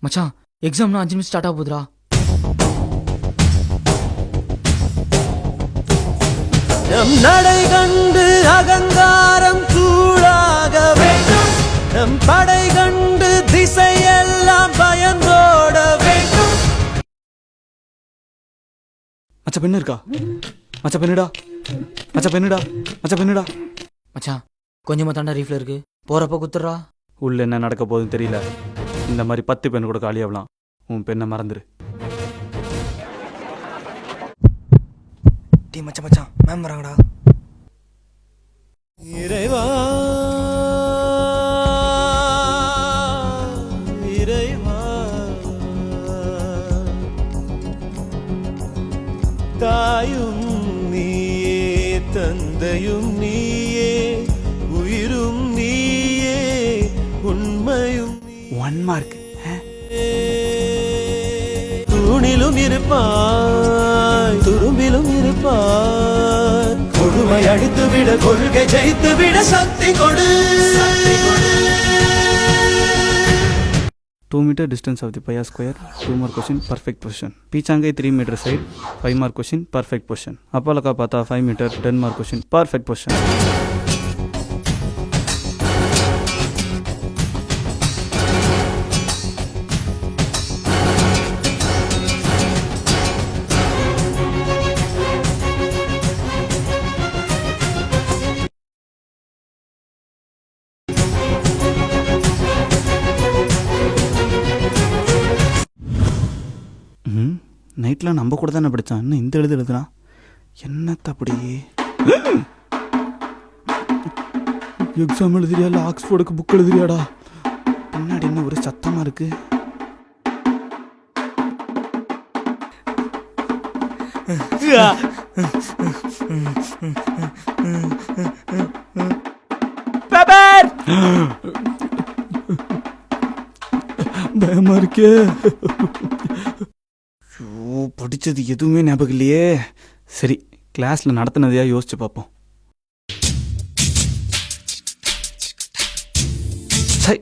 மச்சான் எக்ஸாம்னா 5 நிமிஷம் ஸ்டார்ட் ஆக போகுதுடா. நம் நடை கண்டு அகங்காரம் சூழாக வேண்டும், நம் படை கண்டு திசையெல்லாம் பயந்தோட வேண்டும். மச்ச பெண்ணு இருக்கா? மச்ச பெண்ணுடா, மச்ச பெண்ணுடா, மச்ச பெண்ணுடா. மச்சான் கொஞ்சமா தாண்டா ரீஃப்ல இருக்கு, போறப்ப குத்துறா. உள்ள என்ன நடக்க போகுதுன்னு தெரியல. இந்த மாதிரி 10 பெண் கூட காலியாகலாம். உன் பெண்ணை மறந்துரு. டீ மச்சான் மேம் வராங்கடா. இறைவா இறைவா, தாயும் நீயே தந்தையும் நீயே உயிரும் நீயே உண்மையும் 1 மார்க். தூணிலும் இருப்பாய் துரும்பிலும் இருப்பாய். கொடுமை அடித்து விட கொள்கை ஜெயித்து விட சக்தி கொடு. 2 meter distance of the Paya square, 2 mark question, perfect position. Pichangai 3 meter side, 5 mark question, perfect position. Appalaka Pata 5 meter, 10 mark question, perfect position. நைட்லாம் நம்ம கூட தானே படித்தான், இன்னும் இந்த எழுதுறான் என்னத்த அப்படி. எக்ஸாம் எழுதுறியா இல்லை ஆக்ஸ்போர்டுக்கு புக் எழுதுறியாடா? பின்னாடி என்ன ஒரு சத்தமாக இருக்கு. பயமா இருக்கே. படிச்சது எதுவுமே ஞாபகம் இல்லையே. சரி, கிளாஸ்ல நடத்தினதையா யோசிச்சு பார்ப்போம். சரி,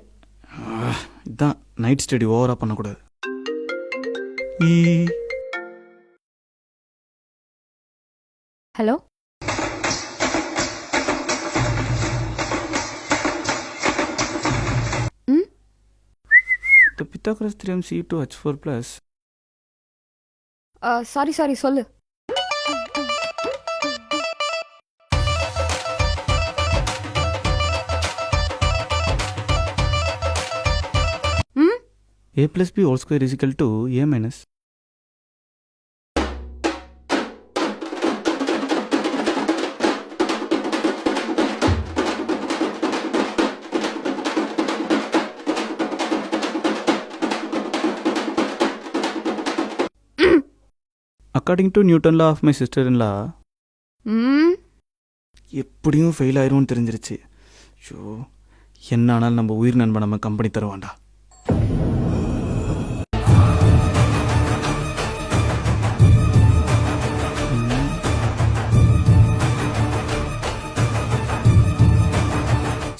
இதான் நைட் ஸ்டடி ஓவரா பண்ணக்கூடாது. Hello, The Pythagoras theorem C2H4 plus. Sorry சொல்லு. A plus B whole square is equal to A minus. According to Newton law of my sister-in-law, எப்படியும் ஃபெயில் ஆயிரும்னு தெரிஞ்சிருச்சு. ஷோ, என்ன ஆனாலும் நம்ம உயிர் நண்பன் நம்ம கம்பெனி தருவான்டா.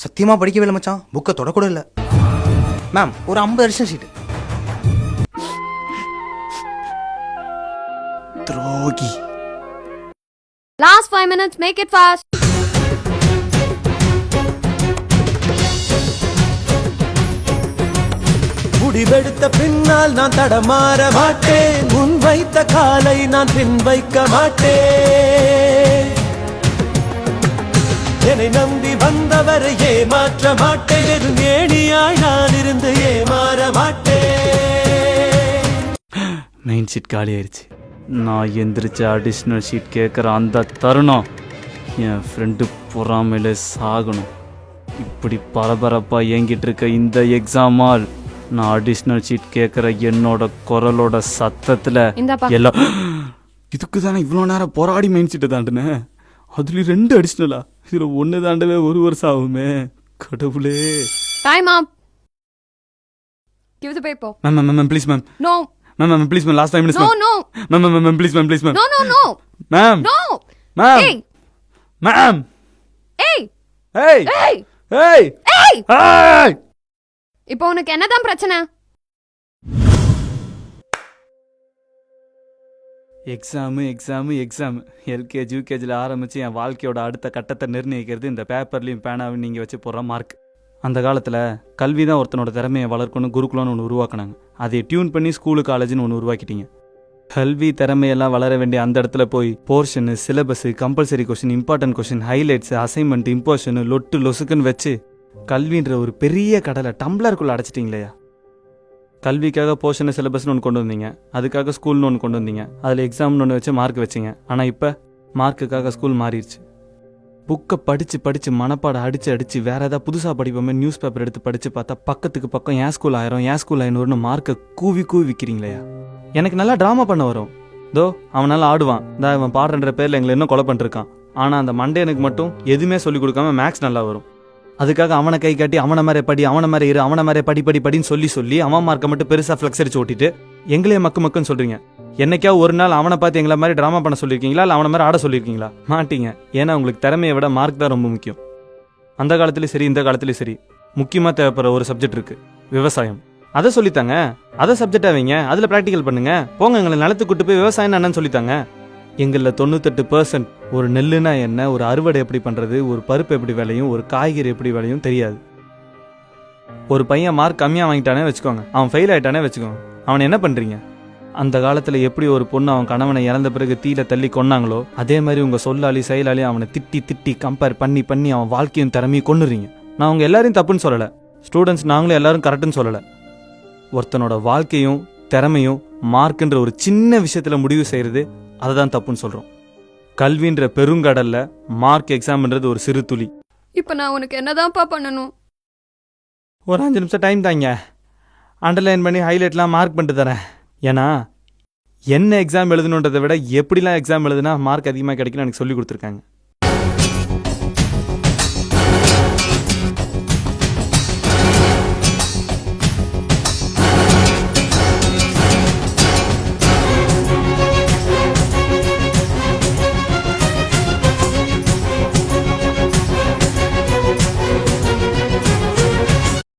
சத்தியமாக படிக்கவே இல்லை மச்சான், புக்கை தொடக்கூட இல்லை. மேம் ஒரு 50 வருஷம் ஷீட்டு. துரோகி. Last 5 minutes, make it fast. முடிவெடுத்த பின்னால் நான் தடமாற மாட்டேன், முன் வைத்த காலை நான் பின் வைக்க மாட்டேன். என்னை நம்பி வந்தவரை ஏமாற்ற மாட்டேன், வெறும் ஏணியாய் நான் இருந்து ஏமாற மாட்டேன். மெயின் ஷீட் காலி ஆயிடுச்சு. நான் எந்திரிச்சு அடிஷ்னல் ஷீட் கேட்குற அந்த தருணம் என் ஃப்ரெண்டு பொறாமையில சாகணும். இப்படி பரபரப்பாக இயங்கிட்டு இருக்க இந்த எக்ஸாமால் நான் அடிஷ்னல் ஷீட் கேட்குற என்னோட குரலோட சத்தத்தில் எல்லாம் இதுக்கு தானே இவ்வளோ நேரம் போராடி மெயின் ஷீட்டை தாண்டினேன். அதுலேயும் 2 அடிஷ்னலா? இதில் 1 தாண்டவே 1 வருஷம் ஆகுமே. கடவுளே. Time up. Give the paper. Ma'am please ma'am. No. Ma'am, please, ma'am. Last 5 minutes, ma'am. No. Ma'am, please, ma'am. No. Ma'am. No. Ma'am. Hey. Ma'am. Hey. Hey. Hey. Hey. Hey. Hey. இப்போ உனக்கு என்னதான் பிரச்சனை? Exam LKG யூகேஜியில் ஆரம்பித்து என் வாழ்க்கையோட அடுத்த கட்டத்தை நிர்ணயிக்கிறது இந்த பேப்பர்லையும் பேனாவும் நீங்கள் வச்சு போடுற மார்க். அந்த காலத்தில் கல்வி தான் ஒருத்தனோட திறமையை வளர்க்கணும் குருகுலம்னு ஒன்று உருவாக்குனாங்க. அதை டியூன் பண்ணி ஸ்கூலு காலேஜ்னு ஒன்று உருவாக்கிட்டீங்க. கல்வி திறமையெல்லாம் வளர வேண்டிய அந்த இடத்துல போய் portion syllabus compulsory question important question highlights assignment imposition லொட்டு லொசுக்குன்னு வச்சு கல்வின்ற ஒரு பெரிய கடலை டம்ளருக்குள்ளே அடைச்சிட்டிங்களேயா. கல்விக்காக போர்ஷனு சிலபஸ்னு ஒன்று கொண்டு வந்தீங்க, அதுக்காக ஸ்கூல்னு ஒன்று கொண்டு வந்தீங்க, அதில் எக்ஸாம்னு ஒன்று வச்சு மார்க் வச்சிங்க. ஆனால் இப்போ மார்க்குக்காக ஸ்கூல் மாறிடுச்சு. புக்கை படித்து மனப்பாடம் அடித்து வேறு ஏதாவது புதுசாக படிப்போமே நியூஸ் பேப்பர் எடுத்து படித்து பார்த்தா பக்கத்துக்கு பக்கம் ஏன் ஸ்கூல் 1000 மார்க்கை கூவி விற்கிறீங்களேயா. எனக்கு நல்லா ட்ராமா பண்ண வரும், தோ அவனால் ஆடுவான், இவன் பாடுறன்ற பேரில் எங்களை இன்னும் கொலை பண்ணிருக்கான். ஆனால் அந்த மண்டேனுக்கு மட்டும் எதுவுமே சொல்லிக் கொடுக்காம மேக்ஸ் நல்லா வரும். அதுக்காக அவனை கை காட்டி அவனை மாதிரி படி அவனை மாதிரி இரு அவனை மாதிரி படின்னு சொல்லி அவன் மார்க்கை மட்டும் பெருசாக ஃப்ளெக்ஸ் அடிச்சு ஓட்டிட்டு எங்களே மக்குன்னு சொல்கிறீங்க. என்னைக்காவது ஒரு நாள் அவனை பார்த்து எங்களை மாதிரி ட்ராமா பண்ண சொல்லியிருக்கீங்களா இல்லை அவனை மாதிரி ஆட சொல்லியிருக்கீங்களா? மாட்டீங்க. ஏன்னா உங்களுக்கு திறமையை விட மார்க் தான் ரொம்ப முக்கியம். அந்த காலத்துலேயும் சரி இந்த காலத்துலேயும் சரி முக்கியமாக தேவைப்படுற ஒரு சப்ஜெக்ட் இருக்குது, விவசாயம். அதை சொல்லித்தாங்க, அதை சப்ஜெக்டாக வைங்க, அதில் ப்ராக்டிக்கல் பண்ணுங்க. போங்க எங்களை நிலத்துக்கு கூட்டு போய் விவசாயம் என்னன்னு சொல்லித்தாங்க. எங்களில் 98% ஒரு நெல்லுனா என்ன, ஒரு அறுவடை எப்படி பண்ணுறது, ஒரு பருப்பு எப்படி விளையும், ஒரு காய்கறி எப்படி விளையும் தெரியாது. ஒரு பையன் மார்க் கம்மியாக வாங்கிட்டானே வச்சுக்கோங்க, அவன் ஃபெயில் ஆகிட்டானே வச்சுக்கோங்க, அவனை என்ன பண்ணுறீங்க? அந்த காலத்தில் எப்படி ஒரு பொண்ணு அவன் கணவனை இறந்த பிறகு தீயில தள்ளி கொன்னாங்களோ அதே மாதிரி உங்கள் சொல்லாளி செயலாளி அவனை திட்டி கம்பேர் பண்ணி அவன் வாழ்க்கையும் திறமையும் கொண்டுறீங்க. நான் அவங்க எல்லாரையும் தப்புன்னு சொல்லலை, ஸ்டூடெண்ட்ஸ் நாங்களும் எல்லாரும் கரெக்டுன்னு சொல்லலை. ஒருத்தனோட வாழ்க்கையும் திறமையும் மார்க்குன்ற ஒரு சின்ன விஷயத்தில் முடிவு செய்கிறது அதை தான் தப்புன்னு சொல்கிறோம். கல்வின்ற பெருங்கடல்ல மார்க் எக்ஸாம்ன்றது ஒரு சிறு துளி. இப்போ நான் உனக்கு என்னதான்ப்பா பண்ணணும்? ஒரு 5 நிமிஷம் டைம் தாங்க, அண்டர்லைன் பண்ணி ஹைலைட்லாம் மார்க் பண்ணிட்டு தரேன். ஏன்னா என்ன எக்ஸாம் எழுதணுன்றதை விட எப்படிலாம் எக்ஸாம் எழுதுனா மார்க் அதிகமாக கிடைக்குன்னு எனக்கு சொல்லி கொடுத்துருக்காங்க.